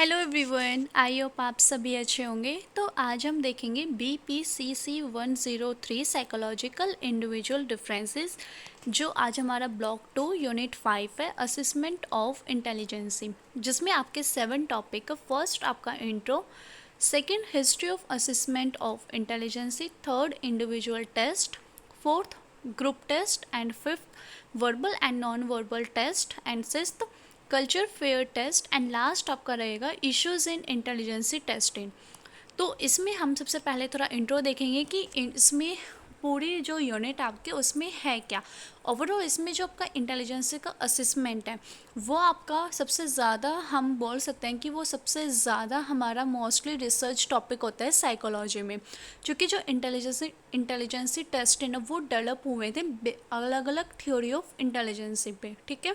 Hello everyone, I hope आप सभी अच्छे होंगे। तो आज हम देखेंगे BPCC 103 साइकोलॉजिकल इंडिविजुअल डिफरेंसेस, जो आज हमारा ब्लॉक 2 यूनिट 5 है, असेसमेंट ऑफ इंटेलिजेंसी, जिसमें आपके 7 टॉपिक है। फर्स्ट आपका intro, second history of assessment of intelligence, third individual test, fourth group test and fifth verbal and non verbal test and sixth culture fair test and last आपका रहेगा issues in intelligence testing. तो इसमें हम सबसे पहले थोड़ा intro देखेंगे कि इसमें पूरी जो यूनिट आपके उसमें है क्या। ओवरऑल इसमें जो आपका इंटेलिजेंसी का असेसमेंट है वो आपका सबसे ज़्यादा, हम बोल सकते हैं कि वो सबसे ज़्यादा हमारा मोस्टली रिसर्च टॉपिक होता है साइकोलॉजी में, क्योंकि जो इंटेलिजेंसी टेस्ट है ना वो डेवलप हुए थे अलग अलग थ्योरी ऑफ इंटेलिजेंसी पे। ठीक है,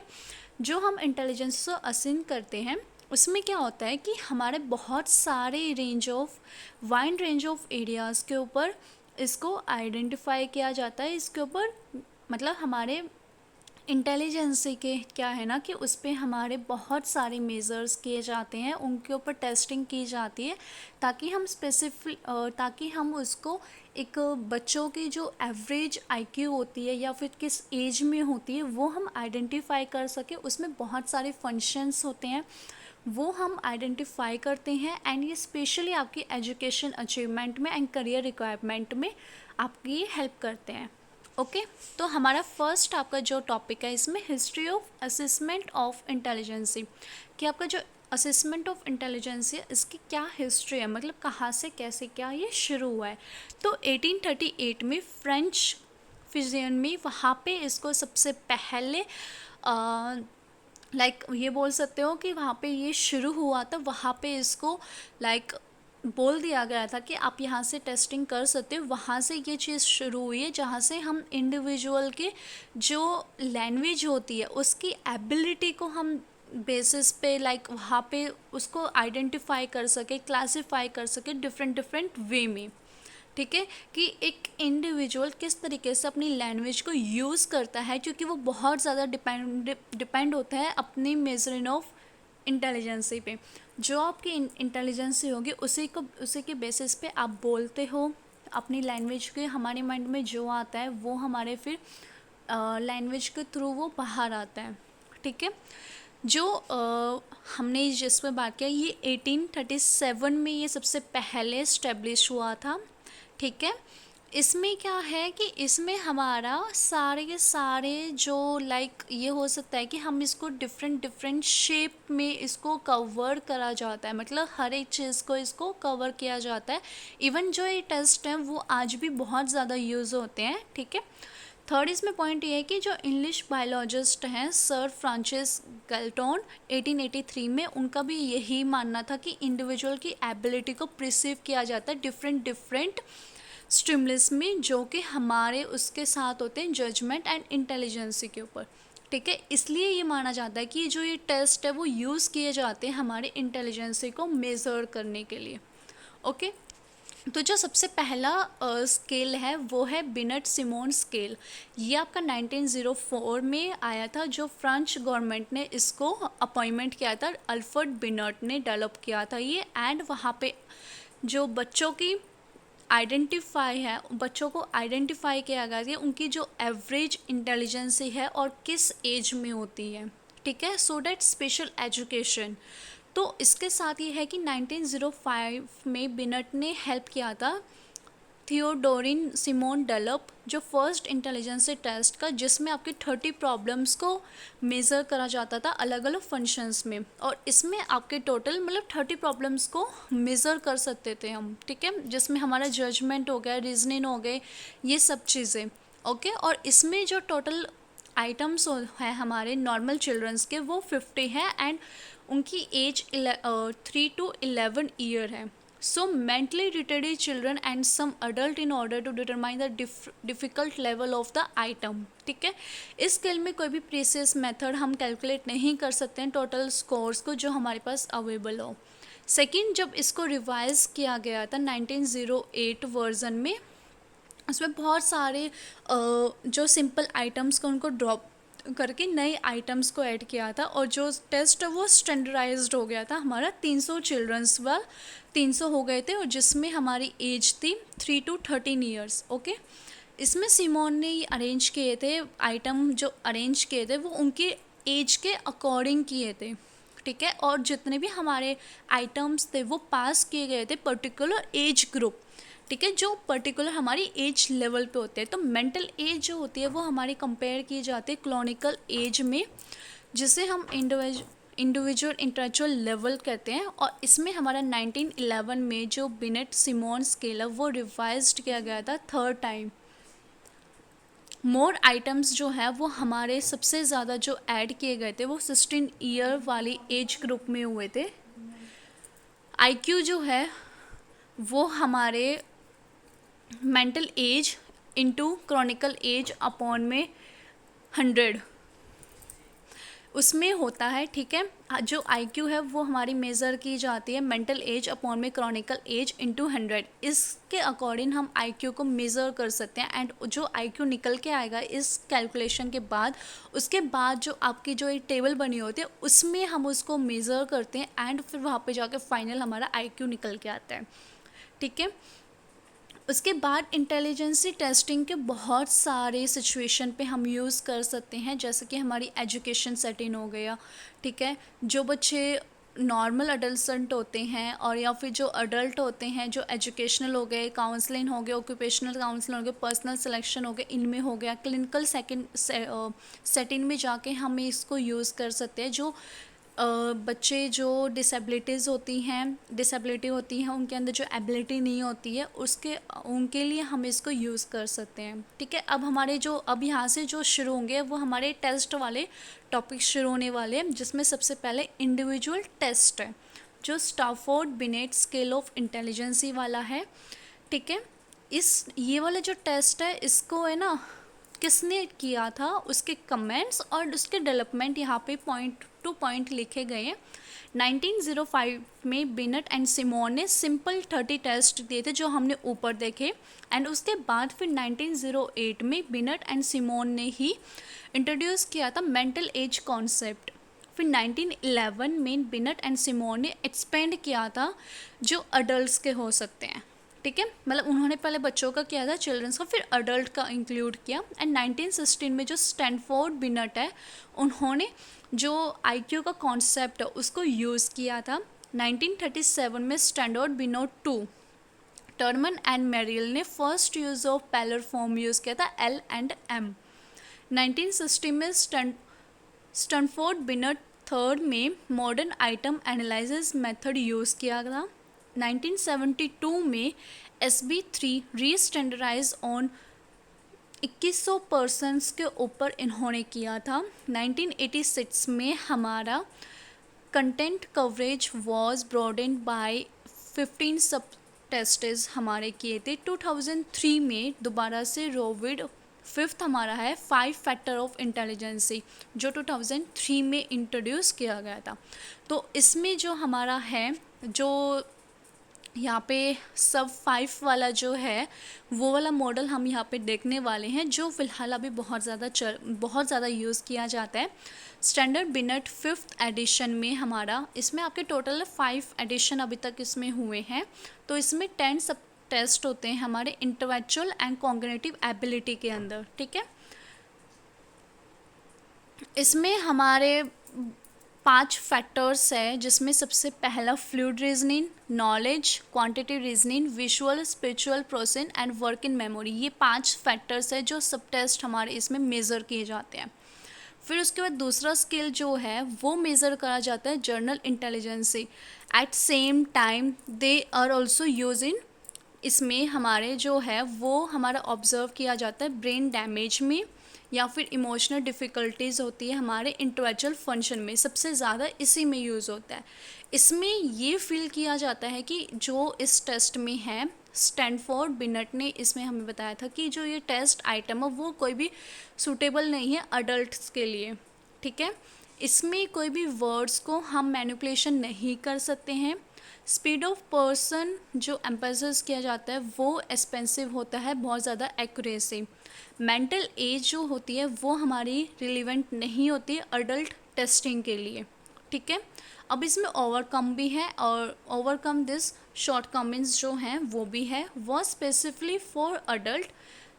जो हम इंटेलिजेंस को असेस करते हैं उसमें क्या होता है कि हमारे बहुत सारे वाइड रेंज ऑफ एरियाज़ के ऊपर इसको आइडेंटिफाई किया जाता है। इसके ऊपर मतलब हमारे इंटेलिजेंसी के क्या है ना कि उस पर हमारे बहुत सारे मेज़र्स किए जाते हैं, उनके ऊपर टेस्टिंग की जाती है, ताकि हम उसको एक बच्चों की जो एवरेज आईक्यू होती है या फिर किस एज में होती है वो हम आइडेंटिफाई कर सके। उसमें बहुत सारे फंक्शंस होते हैं वो हम आइडेंटिफाई करते हैं, एंड ये स्पेशली आपकी एजुकेशन अचीवमेंट में एंड करियर रिक्वायरमेंट में आपकी हेल्प करते हैं। ओके, तो हमारा फर्स्ट आपका जो टॉपिक है इसमें history of assessment of intelligence, कि आपका जो असेसमेंट ऑफ इंटेलिजेंसी है इसकी क्या हिस्ट्री है, मतलब कहाँ से कैसे क्या ये शुरू हुआ है। तो 1838 में फ्रेंच फिजियन में वहाँ पे इसको सबसे पहले ये बोल सकते हो कि वहाँ पे ये शुरू हुआ था। वहाँ पे इसको बोल दिया गया था कि आप यहाँ से टेस्टिंग कर सकते हो। वहाँ से ये चीज़ शुरू हुई है जहाँ से हम इंडिविजुअल के जो लैंग्वेज होती है उसकी एबिलिटी को हम बेसिस पे वहाँ पे उसको आइडेंटिफाई कर सके, क्लासिफाई कर सके डिफरेंट डिफरेंट वे में। ठीक है, कि एक इंडिविजुअल किस तरीके से अपनी लैंग्वेज को यूज़ करता है, क्योंकि वो बहुत ज़्यादा डिपेंड होता है अपनी मेजरिंग ऑफ इंटेलिजेंसी पे। जो आपकी इंटेलिजेंसी होगी उसी के बेसिस पे आप बोलते हो अपनी लैंग्वेज के। हमारे माइंड में जो आता है वो हमारे फिर लैंग्वेज के थ्रू वो बाहर आता है। ठीक है, जो हमने जिस पे बात किया ये 1837 में ये सबसे पहले इस्टेब्लिश हुआ था। ठीक है, इसमें क्या है कि इसमें हमारा सारे के सारे जो ये हो सकता है कि हम इसको डिफरेंट डिफरेंट शेप में इसको कवर करा जाता है, मतलब हर एक चीज़ को इसको कवर किया जाता है। इवन जो ये टेस्ट हैं वो आज भी बहुत ज़्यादा यूज़ होते हैं। ठीक है, थर्ड इसमें पॉइंट ये है कि जो इंग्लिश बायोलॉजिस्ट हैं सर फ्रांसिस गैल्टन 1883 में, उनका भी यही मानना था कि इंडिविजुअल की एबिलिटी को प्रिसीव किया जाता है डिफरेंट डिफरेंट स्टिमुलस में, जो कि हमारे उसके साथ होते हैं जजमेंट एंड इंटेलिजेंसी के ऊपर। ठीक है, इसलिए ये माना जाता है कि जो ये टेस्ट है वो यूज़ किए जाते हैं हमारे इंटेलिजेंसी को मेज़र करने के लिए। ओके, तो जो सबसे पहला स्केल है वो है बिनेट सिमोन स्केल। ये आपका 1904 में आया था, जो फ्रेंच गवर्नमेंट ने इसको अपॉइंटमेंट किया था, अल्फ्रेड बिनेट ने डेवलप किया था ये। एंड वहाँ पे जो बच्चों को आइडेंटिफाई किया गया कि उनकी जो एवरेज इंटेलिजेंसी है और किस एज में होती है। ठीक है, सो डैट स्पेशल एजुकेशन। तो इसके साथ ये है कि 1905 में बिनेट ने हेल्प किया था थियोडोरिन सिमोन डेलप, जो फर्स्ट इंटेलिजेंसी टेस्ट का, जिसमें आपके 30 प्रॉब्लम्स को मेज़र करा जाता था अलग अलग फंक्शंस में, और इसमें आपके टोटल 30 प्रॉब्लम्स को मेज़र कर सकते थे हम। ठीक है, जिसमें हमारा जजमेंट हो गया, रीजनिंग हो गए, ये सब चीज़ें। ओके, और इसमें जो टोटल आइटम्स है हमारे नॉर्मल चिल्ड्रंस के वो 50 है, एंड उनकी एज 3 to 11 ईयर है। So mentally retarded children and some adult in order to determine the difficult level of the item। ठीक है, इस स्केल में कोई भी प्रीसियस मेथड हम कैलकुलेट नहीं कर सकते हैं टोटल स्कोर्स को जो हमारे पास अवेलेबल हो। सेकंड, जब इसको रिवाइज किया गया था 1908 वर्जन में, उसमें बहुत सारे जो सिंपल आइटम्स को उनको ड्रॉप करके नए आइटम्स को ऐड किया था, और जो टेस्ट है वो स्टैंडर्डाइज्ड हो गया था हमारा 300 चिल्ड्रंस वाल 300 हो गए थे, और जिसमें हमारी एज थी 3 to 13 ईयर्स। ओके, इसमें सिमोन ने ये अरेंज किए थे, आइटम जो अरेंज किए थे वो उनके एज के अकॉर्डिंग किए थे, ठीक है। और जितने भी हमारे आइटम्स थे वो पास किए गए थे पर्टिकुलर एज ग्रुप, ठीक है, जो पर्टिकुलर हमारी एज लेवल पे होते हैं। तो मेंटल एज जो होती है वो हमारी कंपेयर की जाती है क्लिनिकल एज में, जिसे हम इंडिविजुअल इंटेलेक्चुअल लेवल कहते हैं। और इसमें हमारा 1911 में जो बिनेट सिमोन स्केल है वो रिवाइज्ड किया गया था 3rd टाइम। मोर आइटम्स जो है वो हमारे सबसे ज़्यादा जो ऐड किए गए थे वो 16 ईयर वाली एज ग्रुप में हुए थे। आईक्यू जो है वो हमारे mental as into Chronicle as upon में 100 उसमें होता है, ठीक है। जो आईक्यू है वो हमारी मेज़र की जाती है मेंटल एज अपॉन में क्रॉनिकल एज इनटू 100। इसके अकॉर्डिंग हम आईक्यू को मेज़र कर सकते हैं, एंड जो आईक्यू निकल के आएगा इस कैलकुलेशन के बाद, उसके बाद जो आपकी जो एक टेबल बनी होती है उसमें हम उसको मेज़र करते हैं, एंड फिर वहाँ पे जाके फाइनल हमारा आईक्यू निकल के आता है, ठीक है। उसके बाद इंटेलिजेंसी टेस्टिंग के बहुत सारे सिचुएशन पे हम यूज़ कर सकते हैं, जैसे कि हमारी एजुकेशन सेटिंग हो गया, ठीक है। जो बच्चे नॉर्मल अडल्ट होते हैं, और या फिर जो अडल्ट होते हैं जो एजुकेशनल हो गए, काउंसलिंग हो गया, ऑक्यूपेशनल काउंसलिंग हो गया, पर्सनल सिलेक्शन हो गया, इनमें हो गया क्लिनिकल सेटिंग में जाके हम इसको यूज़ कर सकते हैं। जो बच्चे जो डिसेबिलिटी होती हैं उनके अंदर जो एबिलिटी नहीं होती है उनके लिए हम इसको यूज़ कर सकते हैं, ठीक है। अब यहाँ से जो शुरू होंगे वो हमारे टेस्ट वाले टॉपिक शुरू होने वाले हैं, जिसमें सबसे पहले इंडिविजुअल टेस्ट है जो Stanford Binet scale of intelligence वाला है, ठीक है। ये वाला जो टेस्ट है इसको है ना किसने किया था, उसके कमेंट्स और उसके डेवलपमेंट यहाँ पे पॉइंट टू पॉइंट लिखे गए हैं। 1905 में बिनेट एंड सिमोन ने सिंपल 30 टेस्ट दिए थे जो हमने ऊपर देखे, एंड उसके बाद फिर 1908 में बिनेट एंड सिमोन ने ही इंट्रोड्यूस किया था मेंटल एज कॉन्सेप्ट। फिर 1911 में बिनेट एंड सिमोन ने एक्सपेंड किया था जो अडल्ट के हो सकते हैं, ठीक है। मतलब उन्होंने पहले बच्चों का किया था, चिल्ड्रंस का, फिर अडल्ट का इंक्लूड किया। एंड 1916 में जो स्टैनफोर्ड बिनेट है उन्होंने जो आईक्यू का कॉन्सेप्ट है उसको यूज़ किया था। 1937 में standard Binet 2 Terman and Merrill ने first use of parallel form use किया था L&M। 1960 में स्टैनफोर्ड बिनेट 3rd में modern item analysis method use किया था। 1972 में SB3 रीस्टैंडर्डाइज ऑन 2100 पर्सन्स के ऊपर इन्होंने किया था। 1986 में हमारा content coverage was broadened by 15 sub tastes हमारे किए थे। 2003 में दोबारा से रोविड 5th हमारा है 5 फैक्टर ऑफ इंटेलिजेंसी जो 2003 में इंट्रोड्यूस किया गया था। तो इसमें जो हमारा है जो यहाँ पे सब 5 वाला जो है वो वाला मॉडल हम यहाँ पे देखने वाले हैं, जो फ़िलहाल अभी बहुत ज़्यादा यूज़ किया जाता है। स्टैंडर्ड बिनेट 5th एडिशन में हमारा इसमें आपके टोटल 5 एडिशन अभी तक इसमें हुए हैं। तो इसमें 10 सब टेस्ट होते हैं हमारे इंटेलेक्चुअल एंड कॉग्निटिव एबिलिटी के अंदर, ठीक है। इसमें हमारे 5 फैक्टर्स है, जिसमें सबसे पहला fluid reasoning, knowledge, quantitative reasoning, visual, spiritual process and work in memory. ये 5 फैक्टर्स है जो सब टेस्ट हमारे इसमें मेज़र किए जाते हैं। फिर उसके बाद दूसरा स्किल जो है वो मेज़र करा जाता है general intelligence. At same time they are also use in, इसमें हमारे जो है वो हमारा ऑब्ज़र्व किया जाता है ब्रेन डैमेज में, या फिर इमोशनल डिफ़िकल्टीज़ होती है हमारे इंटेलेक्चुअल फंक्शन में, सबसे ज़्यादा इसी में यूज़ होता है। इसमें ये फील किया जाता है कि जो इस टेस्ट में है, स्टैनफोर्ड बिनेट ने इसमें हमें बताया था कि जो ये टेस्ट आइटम है वो कोई भी सूटेबल नहीं है अडल्ट्स के लिए, ठीक है। इसमें कोई भी वर्ड्स को हम मैनिपुलेशन नहीं कर सकते हैं, स्पीड ऑफ पर्सन जो एम्फेसिस किया जाता है वो एक्सपेंसिव होता है, बहुत ज़्यादा एक्यूरेसी। मेंटल एज जो होती है वो हमारी रिलेवेंट नहीं होती है अडल्ट टेस्टिंग के लिए, ठीक है। अब इसमें ओवरकम भी है, और ओवरकम दिस शॉर्टकमिंग्स जो हैं वो भी है, वो स्पेसिफिकली फॉर अडल्ट,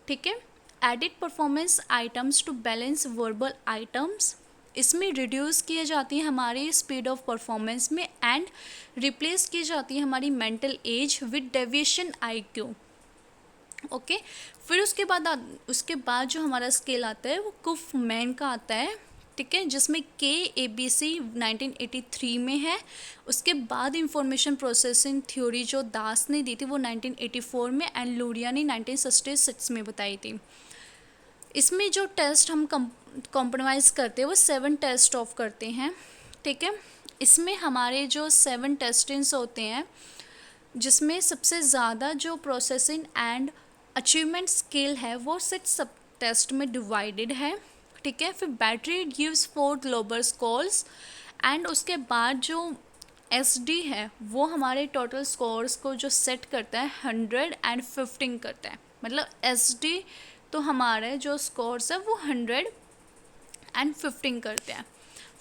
ठीक है। Added performance items to balance verbal items, इसमें रिड्यूस की जाती है हमारी स्पीड ऑफ परफॉर्मेंस में, एंड रिप्लेस की जाती है हमारी mental age with deviation IQ, okay. फिर उसके बाद जो हमारा स्केल आता है वो कुफमैन का आता है, ठीक है, जिसमें KABC 1983 में है। उसके बाद इंफॉर्मेशन प्रोसेसिंग थ्योरी जो दास ने दी थी वो 1984 में, एंड लूरिया ने 1966 में बताई थी। इसमें जो टेस्ट हम कॉम्प्रोमाइज़ करते हैं वो 7 टेस्ट ऑफ करते हैं, ठीक है। इसमें हमारे जो 7 टेस्टिंग्स होते हैं, जिसमें सबसे ज़्यादा जो प्रोसेसिंग एंड अचीवमेंट स्केल है वो 6 सब टेस्ट में डिवाइडेड है, ठीक है। फिर battery gives 4 global scores, and उसके बाद जो SD है वो हमारे टोटल स्कोर्स को जो सेट करता है 100 एंड 15 करता है, मतलब SD तो हमारे जो स्कोर्स है वो 100 एंड 15 करते हैं।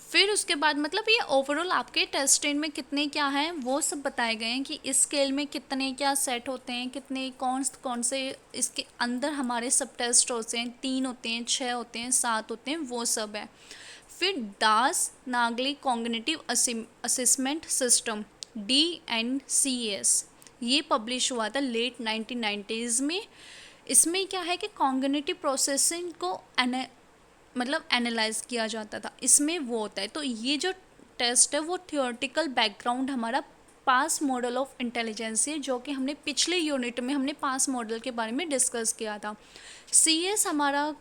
फिर उसके बाद मतलब ये ओवरऑल आपके टेस्टिंग में कितने क्या हैं वो सब बताए गए हैं कि इस स्केल में कितने क्या सेट होते हैं, कितने कौन से इसके अंदर हमारे सब टेस्ट होते हैं, 3 होते हैं, 6 होते हैं, 7 होते हैं, वो सब है। फिर दास नागली कॉग्निटिव असेसमेंट सिस्टम DNCS, ये पब्लिश हुआ था लेट 1990s में। इसमें क्या है कि कॉग्निटिव प्रोसेसिंग को मतलब एनालाइज किया जाता था, इसमें वो होता है। तो ये जो टेस्ट है वो थियोरेटिकल बैकग्राउंड हमारा पास मॉडल ऑफ इंटेलिजेंस है, जो कि हमने पिछले यूनिट में हमने पास मॉडल के बारे में डिस्कस किया था। CS हमारा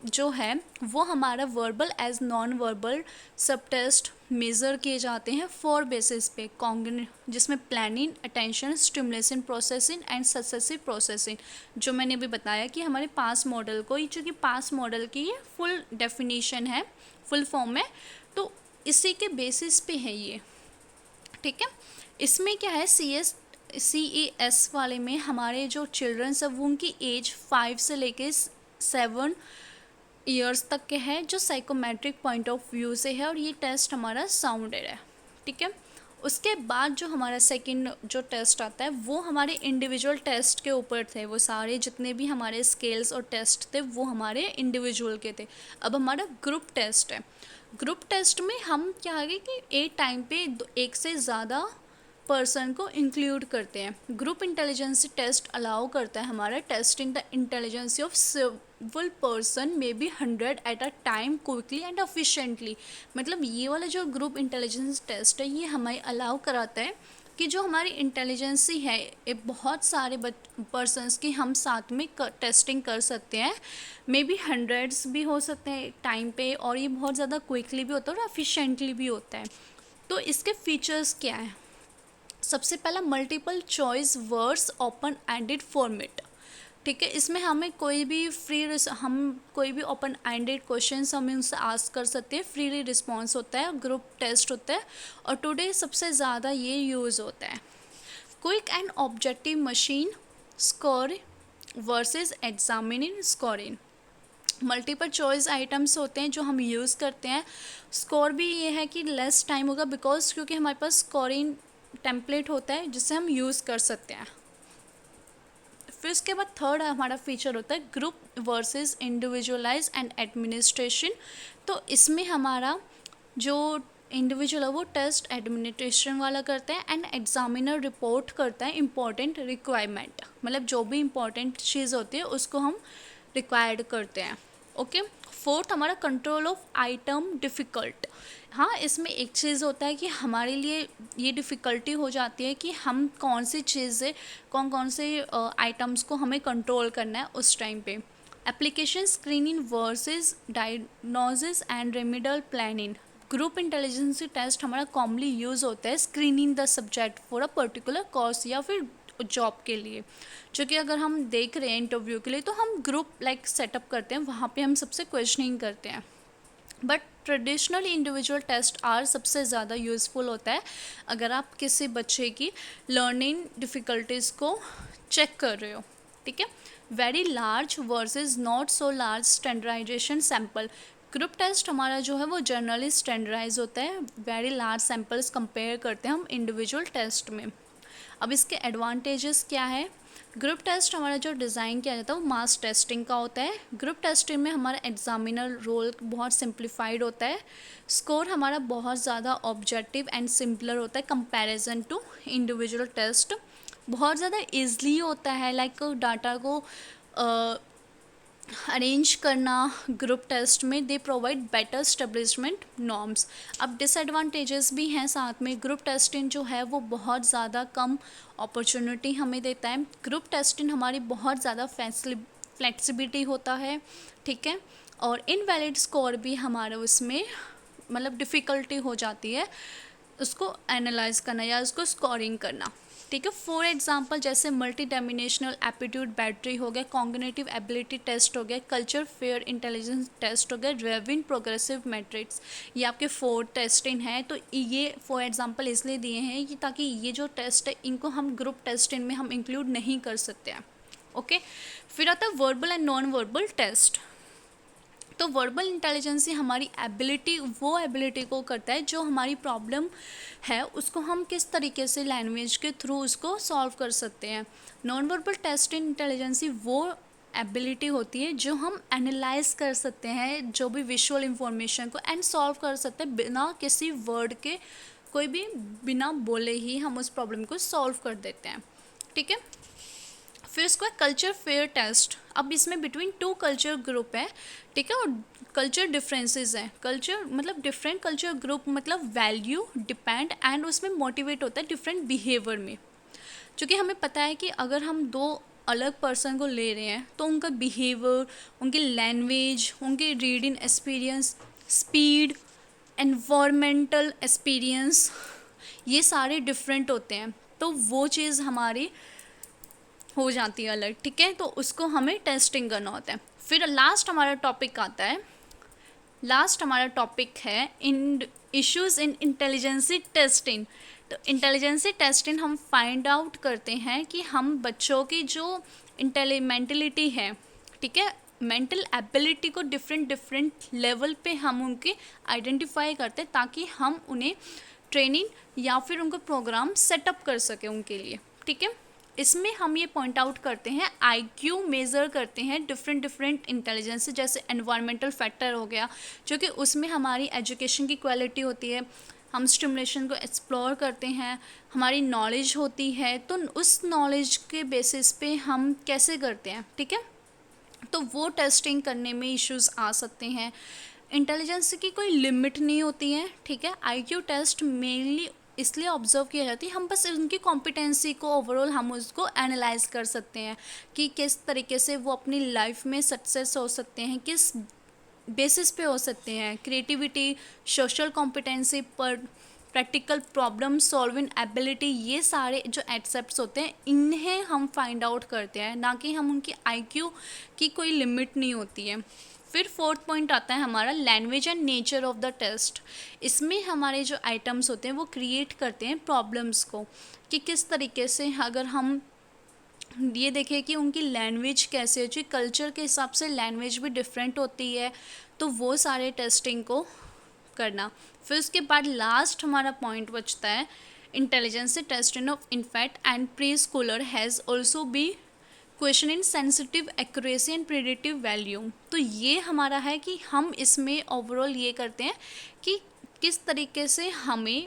जो है वो हमारा वर्बल एज नॉन वर्बल सब टेस्ट मेज़र किए जाते हैं 4 बेसिस पे, जिसमें planning, attention, stimulation processing and successive processing, जो मैंने अभी बताया कि हमारे पास मॉडल को, ये चूँकि पास मॉडल की ये फुल डेफिनेशन है, फुल फॉर्म है, तो इसी के बेसिस पे है ये, ठीक है। इसमें क्या है CES वाले में हमारे जो चिल्ड्रंस है वो उनकी एज 5 से लेके 7 ईयर्स तक के है, जो साइकोमेट्रिक पॉइंट ऑफ व्यू से है, और ये टेस्ट हमारा साउंडेड है, ठीक है। उसके बाद जो हमारा सेकंड जो टेस्ट आता है वो हमारे इंडिविजुअल टेस्ट के ऊपर थे, वो सारे जितने भी हमारे स्केल्स और टेस्ट थे वो हमारे इंडिविजुअल के थे। अब हमारा ग्रुप टेस्ट है। ग्रुप टेस्ट में हम क्या है कि एक टाइम पे एक से ज़्यादा पर्सन को इंक्लूड करते हैं। ग्रुप इंटेलिजेंस टेस्ट अलाउ करता है हमारा testing the intelligence of civil person may be 100 at a time quickly and efficiently. मतलब ये वाला जो ग्रुप इंटेलिजेंस टेस्ट है ये हमें अलाउ कराता है कि जो हमारी इंटेलिजेंसी है ये बहुत सारे पर्सनस की हम साथ में टेस्टिंग कर सकते हैं, मे बी 100s भी हो सकते हैं टाइम पे, और ये बहुत ज़्यादा क्विकली भी होता है और एफिशिएंटली भी होता है। तो इसके फीचर्स क्या हैं? सबसे पहला multiple choice words open ended format, ठीक है। इसमें हमें कोई भी कोई भी ओपन एंडेड क्वेश्चंस हमें उनसे आस्क कर सकते हैं, फ्रीली रिस्पॉन्स होता है, ग्रुप टेस्ट होता है, और टुडे सबसे ज़्यादा ये यूज़ होता है। Quick and objective machine score versus examining scoring. Multiple choice items होते हैं जो हम यूज़ करते हैं। स्कोर भी ये है कि लेस टाइम होगा बिकॉज क्योंकि हमारे पास स्कोरिंग टेम्पलेट होता है जिससे हम यूज़ कर सकते हैं। फिर उसके बाद थर्ड हमारा फीचर होता है group versus individualise and administration. तो इसमें हमारा जो इंडिविजुअल है वो टेस्ट एडमिनिस्ट्रेशन वाला करता है, एंड एग्जामिनर रिपोर्ट करता है इम्पॉर्टेंट रिक्वायरमेंट, मतलब जो भी इम्पॉर्टेंट चीज़ होती है उसको हम रिक्वायर्ड करते हैं, ओके। फोर्थ हमारा कंट्रोल ऑफ आइटम डिफ़िकल्ट। हाँ, इसमें एक चीज़ होता है कि हमारे लिए ये डिफ़िकल्टी हो जाती है कि हम कौन सी चीज़ें कौन से आइटम्स को हमें कंट्रोल करना है उस टाइम पे। Application screening versus diagnosis and remedial planning. Group intelligence test हमारा कॉमनली यूज़ होता है screening the subject for a particular course या फिर जॉब के लिए, जो कि अगर हम देख रहे हैं इंटरव्यू के लिए तो हम ग्रुप सेटअप करते हैं, वहाँ पे हम सबसे क्वेश्चनिंग करते हैं। But traditional individual test are सबसे ज़्यादा यूज़फुल होता है अगर आप किसी बच्चे की लर्निंग डिफ़िकल्टीज़ को चेक कर रहे हो, ठीक है। Very large versus not so large standardization sample. Group test हमारा जो है वो जनरली स्टैंडर्डाइज होता है, वेरी लार्ज सैम्पल्स कंपेयर करते हैं हम इंडिविजुअल टेस्ट में। अब इसके एडवांटेजेस क्या है? ग्रुप टेस्ट हमारा जो डिज़ाइन किया जाता है वो मास टेस्टिंग का होता है। ग्रुप टेस्टिंग में हमारा एग्जामिनर रोल बहुत सिंप्लीफाइड होता है। स्कोर हमारा बहुत ज़्यादा ऑब्जेक्टिव एंड सिंपलर होता है कंपैरिजन टू इंडिविजुअल टेस्ट। बहुत ज़्यादा ईजली होता है, लाइक डाटा को अरेंज करना ग्रुप टेस्ट में। They provide better establishment norms. अब डिसएडवांटेजेस भी हैं साथ में। ग्रुप टेस्टिंग जो है वो बहुत ज़्यादा कम अपॉर्चुनिटी हमें देता है। ग्रुप टेस्टिंग हमारी बहुत ज़्यादा फ्लेक्सिबिलिटी होता है, ठीक है। और इनवैलिड स्कोर भी हमारे उसमें मतलब डिफ़िकल्टी हो जाती है उसको एनालाइज करना या उसको स्कोरिंग करना, ठीक है। फॉर एग्जांपल जैसे मल्टी डायमेंशनल एप्टीट्यूड बैटरी हो गया, कॉग्निटिव एबिलिटी टेस्ट हो गया, कल्चर फेयर इंटेलिजेंस टेस्ट हो गया, रेविन प्रोग्रेसिव मैट्रिक्स, ये आपके 4 टेस्टिंग है। तो ये फॉर एग्जांपल इसलिए दिए हैं कि ताकि ये जो टेस्ट है इनको हम ग्रुप टेस्टिंग में हम इंक्लूड नहीं कर सकते हैं, ओके। फिर आता है verbal and non verbal test. तो वर्बल इंटेलिजेंसी हमारी एबिलिटी, वो एबिलिटी को करता है जो हमारी प्रॉब्लम है उसको हम किस तरीके से लैंग्वेज के थ्रू उसको सॉल्व कर सकते हैं। नॉन वर्बल टेस्ट इंटेलिजेंसी वो एबिलिटी होती है जो हम एनालाइज कर सकते हैं जो भी विजुअल इंफॉर्मेशन को एंड सॉल्व कर सकते हैं बिना किसी वर्ड के, कोई भी बिना बोले ही हम उस प्रॉब्लम को सॉल्व कर देते हैं, ठीक है। फिर इसको कल्चर फेयर टेस्ट। अब इसमें बिटवीन 2 कल्चर ग्रुप है, ठीक है, और कल्चर डिफरेंसेस हैं। कल्चर मतलब डिफरेंट कल्चर ग्रुप मतलब वैल्यू डिपेंड एंड उसमें मोटिवेट होता है डिफरेंट बिहेवियर में। क्योंकि हमें पता है कि अगर हम 2 अलग पर्सन को ले रहे हैं तो उनका बिहेवियर, उनकी लैंग्वेज, उनकी reading experience, speed, environmental experience, ये सारे डिफरेंट होते हैं। तो वो चीज़ हमारी हो जाती है अलग, ठीक है। तो उसको हमें टेस्टिंग करना होता है। फिर लास्ट हमारा टॉपिक आता है, लास्ट हमारा टॉपिक है इश्यूज इन इंटेलिजेंसी टेस्टिंग। तो इंटेलिजेंसी टेस्टिंग हम फाइंड आउट करते हैं कि हम बच्चों की जो मेंटलिटी है, ठीक है, मेंटल एबिलिटी को डिफरेंट लेवल पे हम उनकी आइडेंटिफाई करते हैं ताकि हम उन्हें ट्रेनिंग या फिर उनका प्रोग्राम सेटअप कर सकें उनके लिए, ठीक है। इसमें हम ये पॉइंट आउट करते हैं, आईक्यू मेज़र करते हैं डिफरेंट इंटेलिजेंस, जैसे एनवायरमेंटल फैक्टर हो गया जो कि उसमें हमारी एजुकेशन की क्वालिटी होती है, हम स्टिमुलेशन को एक्सप्लोर करते हैं, हमारी नॉलेज होती है, तो उस नॉलेज के बेसिस पे हम कैसे करते हैं, ठीक है। तो वो टेस्टिंग करने में इश्यूज आ सकते हैं। इंटेलिजेंस की कोई लिमिट नहीं होती है, ठीक है। आईक्यू टेस्ट मेनली इसलिए ऑब्जर्व किया जाती है, हम बस उनकी कॉम्पिटेंसी को ओवरऑल हम उसको एनालाइज कर सकते हैं कि किस तरीके से वो अपनी लाइफ में सक्सेस हो सकते हैं, किस बेसिस पे हो सकते हैं। क्रिएटिविटी, सोशल कॉम्पिटेंसी पर, प्रैक्टिकल प्रॉब्लम सॉल्विंग एबिलिटी, ये सारे जो एस्पेक्ट्स होते हैं इन्हें हम फाइंड आउट करते हैं, ना कि हम उनकी आईक्यू की कोई लिमिट नहीं होती है। फिर 4th पॉइंट आता है हमारा language and nature of the test. इसमें हमारे जो आइटम्स होते हैं वो क्रिएट करते हैं प्रॉब्लम्स को, कि किस तरीके से अगर हम ये देखें कि उनकी लैंग्वेज कैसे है, क्योंकि कल्चर के हिसाब से लैंग्वेज भी डिफरेंट होती है, तो वो सारे टेस्टिंग को करना। फिर उसके बाद लास्ट हमारा पॉइंट बचता है intelligence testing of infant and pre Schuler has also be question in sensitive accuracy and predictive value. तो ये हमारा है कि हम इसमें ओवरऑल ये करते हैं कि किस तरीके से हमें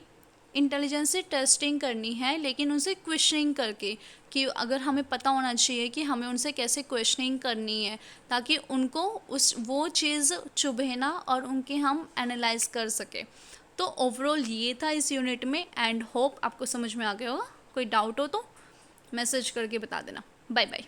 इंटेलिजेंसी टेस्टिंग करनी है, लेकिन उनसे क्वेश्चनिंग करके, कि अगर हमें पता होना चाहिए कि हमें उनसे कैसे क्वेश्चनिंग करनी है ताकि उनको वो चीज़ चुभे ना और उनके हम एनालाइज कर सके। तो ओवरऑल ये था इस यूनिट में एंड होप आपको समझ में आ गया होगा। कोई डाउट हो तो मैसेज करके बता देना। Bye bye.